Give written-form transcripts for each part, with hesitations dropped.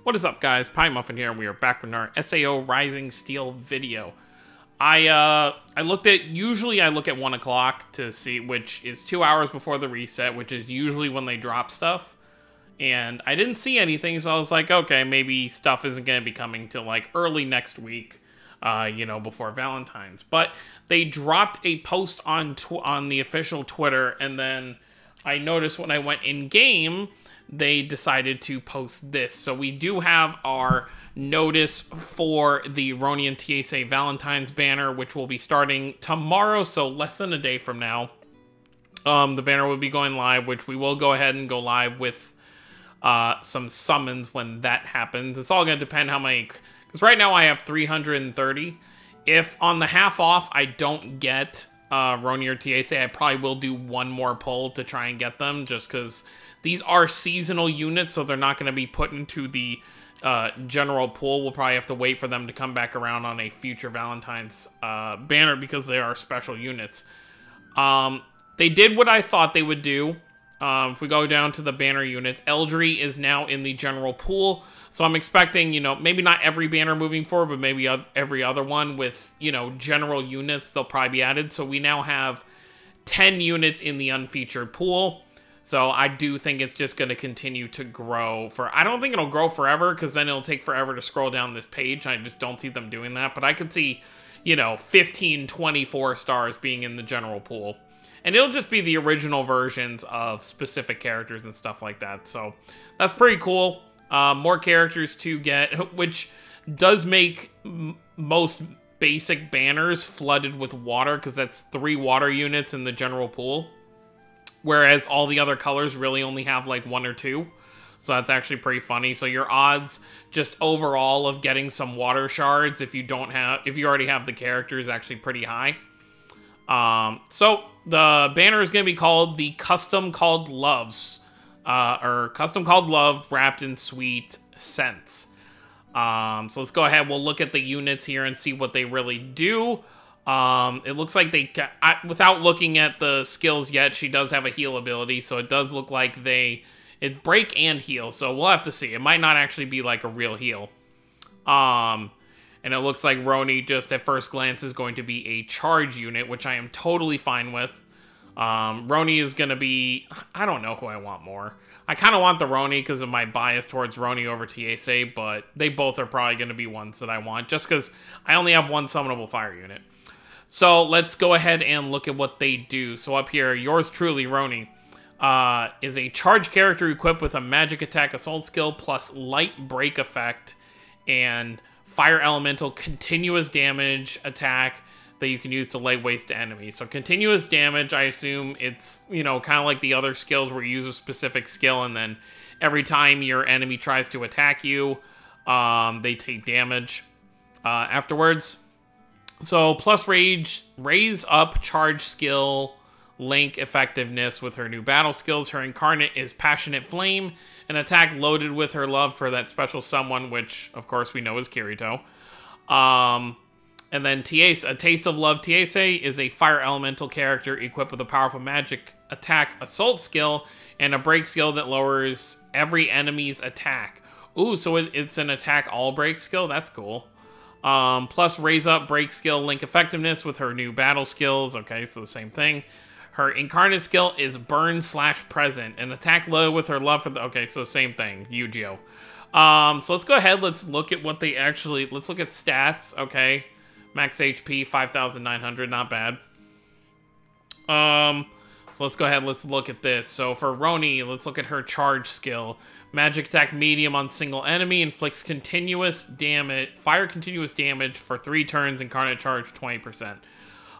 What is up, guys? Pie Muffin here, and we are back with our SAO Rising Steel video. I looked at, usually I look at 1 o'clock to see, which is 2 hours before the reset, which is usually when they drop stuff. And I didn't see anything, so I was like, okay, maybe stuff isn't going to be coming till like early next week, you know, before Valentine's. But they dropped a post on the official Twitter, and then I noticed when I went in-game, they decided to post this. So we do have our notice for the Ronie and Tiese Valentine's banner, which will be starting tomorrow, so less than a day from now. The banner will be going live, which we will go ahead and go live with some summons when that happens. It's all going to depend how many, because right now I have 330. If on the half off I don't get Ronie or Tiese, I probably will do one more pull to try and get them, just because these are seasonal units, so they're not going to be put into the general pool. We'll probably have to wait for them to come back around on a future Valentine's banner, because they are special units. They did what I thought they would do. If we go down to the banner units, Eldry is now in the general pool, so I'm expecting, you know, maybe not every banner moving forward, but maybe every other one with, you know, general units, they'll probably be added. So we now have 10 units in the unfeatured pool. So I do think it's just going to continue to grow I don't think it'll grow forever, because then it'll take forever to scroll down this page. I just don't see them doing that. But I could see, you know, 15, 24 stars being in the general pool. And it'll just be the original versions of specific characters and stuff like that. So that's pretty cool. More characters to get, which does make most basic banners flooded with water, because that's 3 water units in the general pool. Whereas all the other colors really only have like 1 or 2. So that's actually pretty funny. So your odds just overall of getting some water shards if you already have the character is actually pretty high. So the banner is going to be called the Custom Called Loves, or Custom Called Love Wrapped in Sweet Scents. So let's go ahead. We'll look at the units here and see what they really do. It looks like without looking at the skills yet, she does have a heal ability, so it does look like it break and heal, so we'll have to see. It might not actually be like a real heal. And it looks like Ronie, just at first glance, is going to be a charge unit, which I am totally fine with. Ronie is going to be, I don't know who I want more. I kind of want the Ronie because of my bias towards Ronie over Tiese, but they both are probably going to be ones that I want, just because I only have one summonable fire unit. So let's go ahead and look at what they do. So up here, yours truly, Ronie, is a charge character equipped with a magic attack assault skill plus light break effect and fire elemental continuous damage attack that you can use to lay waste to enemies. So continuous damage, I assume it's, you know, kind of like the other skills where you use a specific skill, and then every time your enemy tries to attack you, they take damage afterwards. So plus raise up charge skill link effectiveness with her new battle skills. Her incarnate is Passionate Flame, an attack loaded with her love for that special someone, which of course we know is Kirito. And then Tiese, a Taste of Love Tiese, is a fire elemental character equipped with a powerful magic attack assault skill and a break skill that lowers every enemy's attack. Ooh, so it's an attack all break skill? That's cool. Plus raise up break skill link effectiveness with her new battle skills. Okay, so the same thing. Her incarnate skill is burn/present, an attack low with her love for the, okay, so same thing, Yu-Gi-Oh. So let's go ahead, let's look at what they actually, let's look at stats. Okay, max HP 5,900, not bad. So let's go ahead, let's look at this. So for Ronie, let's look at her charge skill. Magic attack medium on single enemy, inflicts continuous damage, fire continuous damage for 3 turns, incarnate charge 20%.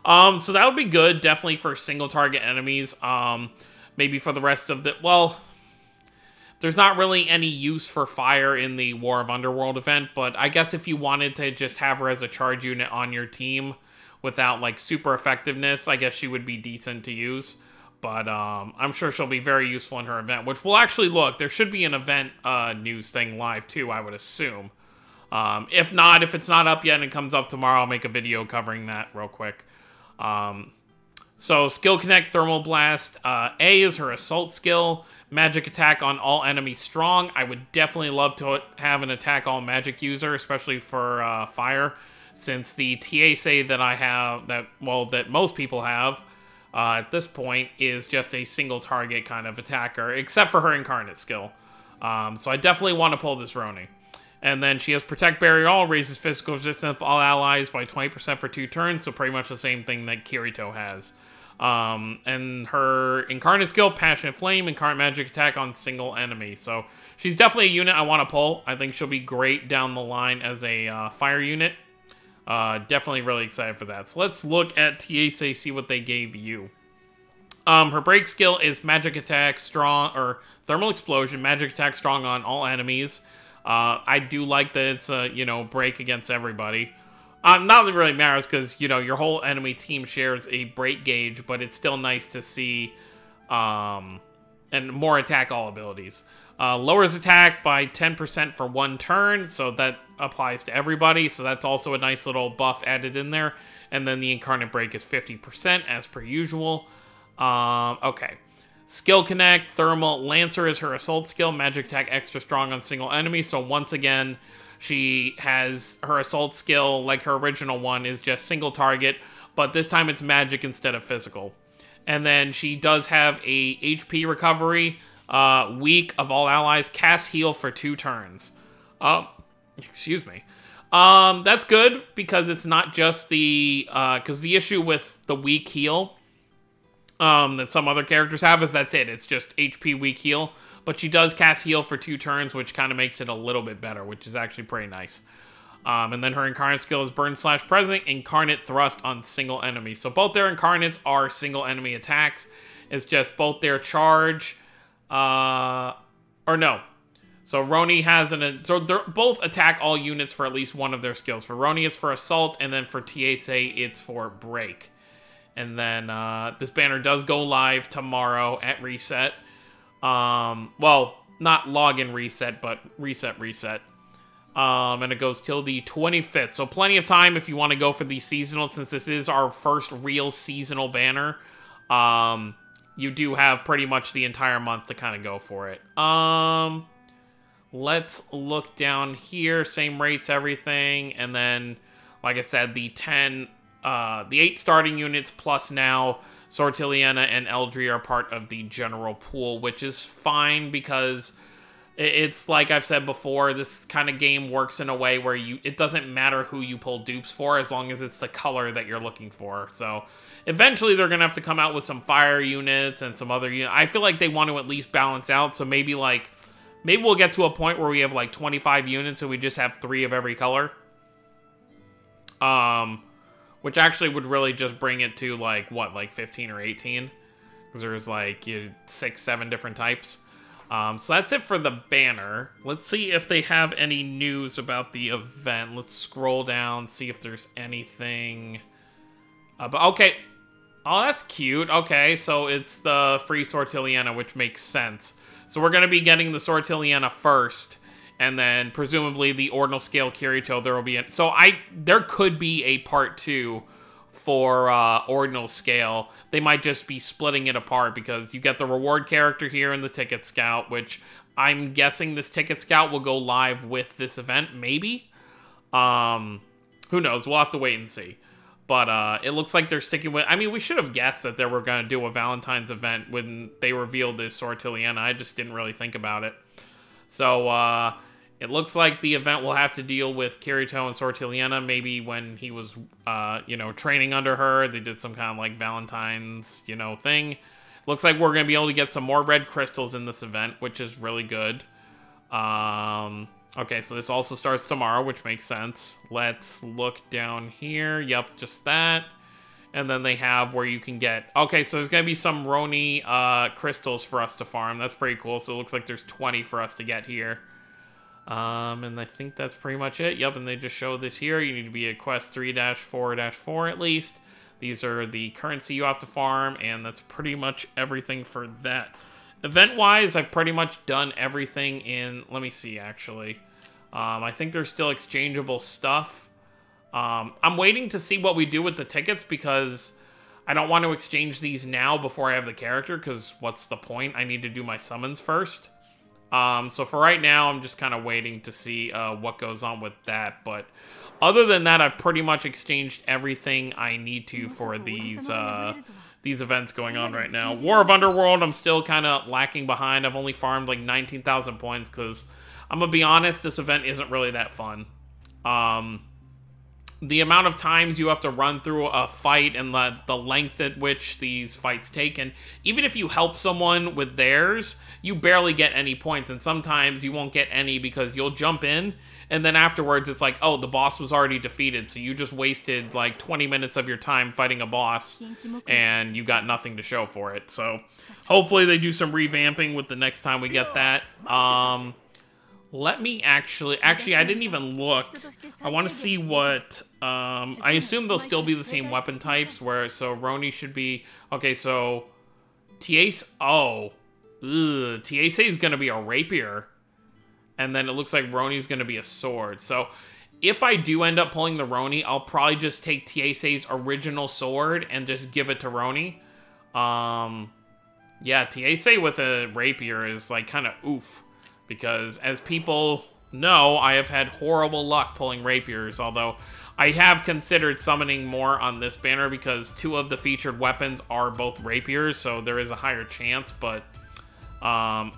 So that would be good, definitely for single target enemies. Maybe for the rest of the, well, there's not really any use for fire in the War of Underworld event, but I guess if you wanted to just have her as a charge unit on your team without like super effectiveness, I guess she would be decent to use. But I'm sure she'll be very useful in her event, which will actually look, there should be an event news thing live too, I would assume. If not, if it's not up yet and it comes up tomorrow, I'll make a video covering that real quick. So, Skill Connect, Thermal Blast. A is her assault skill. Magic attack on all enemies strong. I would definitely love to have an attack all magic user, especially for fire, since the Tiese that I have, that most people have at this point, is just a single target kind of attacker, except for her incarnate skill. So I definitely want to pull this Ronie. And then she has Protect Barrier All, raises physical resistance of all allies by 20% for 2 turns, so pretty much the same thing that Kirito has. And her incarnate skill, Passionate Flame, incarnate magic attack on single enemy. So she's definitely a unit I want to pull. I think she'll be great down the line as a fire unit. Definitely really excited for that. So let's look at Tiese, see what they gave you. Her break skill is magic attack strong, or thermal explosion, magic attack strong on all enemies. I do like that it's a, break against everybody. Not that it really matters because, your whole enemy team shares a break gauge, but it's still nice to see, and more attack all abilities. Lowers attack by 10% for 1 turn, so that applies to everybody, so that's also a nice little buff added in there. And then the incarnate break is 50% as per usual. Okay. Skill Connect, Thermal, Lancer is her assault skill, magic attack extra strong on single enemy, so once again, she has her assault skill, like her original one, is just single target, but this time it's magic instead of physical. And then she does have a HP recovery, weak of all allies, cast heal for 2 turns. Excuse me. That's good, because it's not just the, because the issue with the weak heal, that some other characters have is that's it. It's just HP weak heal. But she does cast heal for 2 turns, which kind of makes it a little bit better, which is actually pretty nice. And then her incarnate skill is Burn / Present, Incarnate Thrust on single enemy. So both their incarnates are single enemy attacks. It's just both their charge, or no. So Ronie has so they're both attack all units for at least one of their skills. For Ronie, it's for Assault, and then for Tiese, it's for Break. And then this banner does go live tomorrow at reset. Well, not login reset, but reset. And it goes till the 25th. So plenty of time if you want to go for the seasonal, since this is our first real seasonal banner. You do have pretty much the entire month to kind of go for it. Let's look down here. Same rates, everything. And then, like I said, the 8 starting units plus now Sortiliana and Eldry are part of the general pool, which is fine because it's like I've said before, this kind of game works in a way where it doesn't matter who you pull dupes for as long as it's the color that you're looking for. So eventually they're going to have to come out with some fire units and some other units. I feel like they want to at least balance out, so maybe we'll get to a point where we have like 25 units and we just have 3 of every color. Which actually would really just bring it to, like, what, like 15 or 18? Because there's, like, 6, 7 different types. So that's it for the banner. Let's see if they have any news about the event. Let's scroll down, see if there's anything. Okay. Oh, that's cute. Okay, so it's the free Sortiliana, which makes sense. So we're going to be getting the Sortiliana first. And then, presumably, the Ordinal Scale Kirito, there will be... there could be a part 2 for Ordinal Scale. They might just be splitting it apart, because you get the reward character here and the Ticket Scout, which I'm guessing this Ticket Scout will go live with this event, maybe? Who knows? We'll have to wait and see. But it looks like they're sticking with... I mean, we should have guessed that they were going to do a Valentine's event when they revealed this Sortiliana. I just didn't really think about it. So, it looks like the event will have to deal with Kirito and Sortiliana. Maybe when he was, training under her, they did some kind of, like, Valentine's, thing. Looks like we're going to be able to get some more red crystals in this event, which is really good. Okay, so this also starts tomorrow, which makes sense. Let's look down here. Yep, just that. And then they have where you can get... Okay, so there's going to be some Ronie crystals for us to farm. That's pretty cool. So it looks like there's 20 for us to get here. And I think that's pretty much it. Yep, and they just show this here. You need to be at quest 3-4-4 at least. These are the currency you have to farm, and that's pretty much everything for that. Event-wise, I've pretty much done everything in... Let me see, actually. I think there's still exchangeable stuff. I'm waiting to see what we do with the tickets, because I don't want to exchange these now before I have the character, because what's the point? I need to do my summons first. So for right now, I'm just kind of waiting to see what goes on with that. But other than that, I've pretty much exchanged everything I need to for these events going on right now. War of Underworld, I'm still kind of lacking behind. I've only farmed like 19,000 points because, I'm going to be honest, this event isn't really that fun. The amount of times you have to run through a fight and the length at which these fights take, and even if you help someone with theirs, you barely get any points, and sometimes you won't get any because you'll jump in, and then afterwards it's like, oh, the boss was already defeated, so you just wasted like 20 minutes of your time fighting a boss, and you got nothing to show for it. So hopefully they do some revamping with the next time we get that. Let me actually, I didn't even look. I want to see what, I assume they'll still be the same weapon types, so Ronie should be, okay, so, Tiese, Tiese is going to be a rapier, and then it looks like Ronie's going to be a sword. So, if I do end up pulling the Ronie, I'll probably just take Tiese's original sword and just give it to Ronie. Yeah, Tiese with a rapier is, like, kind of oof. Because, as people know, I have had horrible luck pulling rapiers, although I have considered summoning more on this banner because 2 of the featured weapons are both rapiers, so there is a higher chance, but I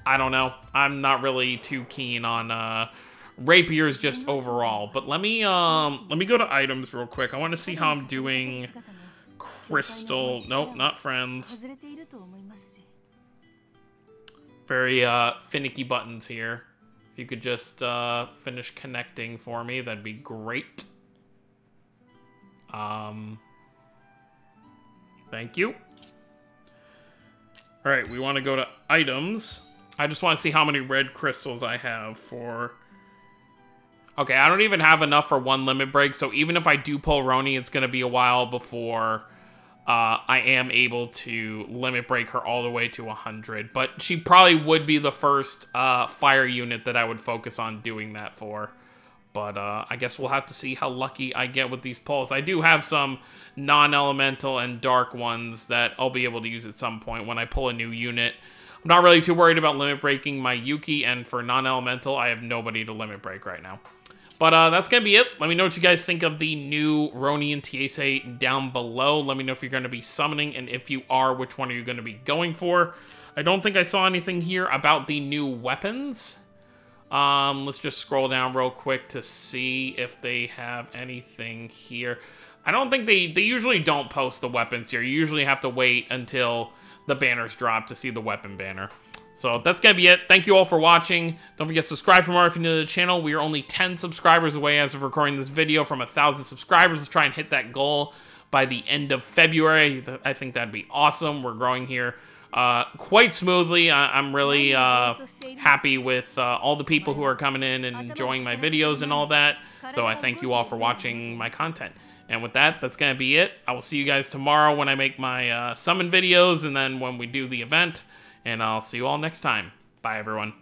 don't know. I'm not really too keen on rapiers just overall. But let me go to items real quick. I want to see how I'm doing crystal. Nope, not friends. Very finicky buttons here. If you could just finish connecting for me, that'd be great. Thank you. Alright, we want to go to items. I just want to see how many red crystals I have for... Okay, I don't even have enough for 1 limit break, so even if I do pull Ronie, it's going to be a while before... I am able to limit break her all the way to 100, but she probably would be the first fire unit that I would focus on doing that for. But I guess we'll have to see how lucky I get with these pulls. I do have some non-elemental and dark ones that I'll be able to use at some point when I pull a new unit. I'm not really too worried about limit breaking my Yuki, and for non-elemental, I have nobody to limit break right now. But that's going to be it. Let me know what you guys think of the new Ronie and Tiese down below. Let me know if you're going to be summoning, and if you are, which one are you going to be going for? I don't think I saw anything here about the new weapons. Let's just scroll down real quick to see if they have anything here. I don't think they usually don't post the weapons here. You usually have to wait until the banners drop to see the weapon banner. So that's going to be it. Thank you all for watching. Don't forget to subscribe for more if you're new to the channel. We are only 10 subscribers away as of recording this video from 1,000 subscribers. Let's try and hit that goal by the end of February. I think that'd be awesome. We're growing here quite smoothly. I'm really happy with all the people who are coming in and enjoying my videos and all that. So I thank you all for watching my content. And with that, that's going to be it. I will see you guys tomorrow when I make my summon videos, and then when we do the event. And I'll see you all next time. Bye, everyone.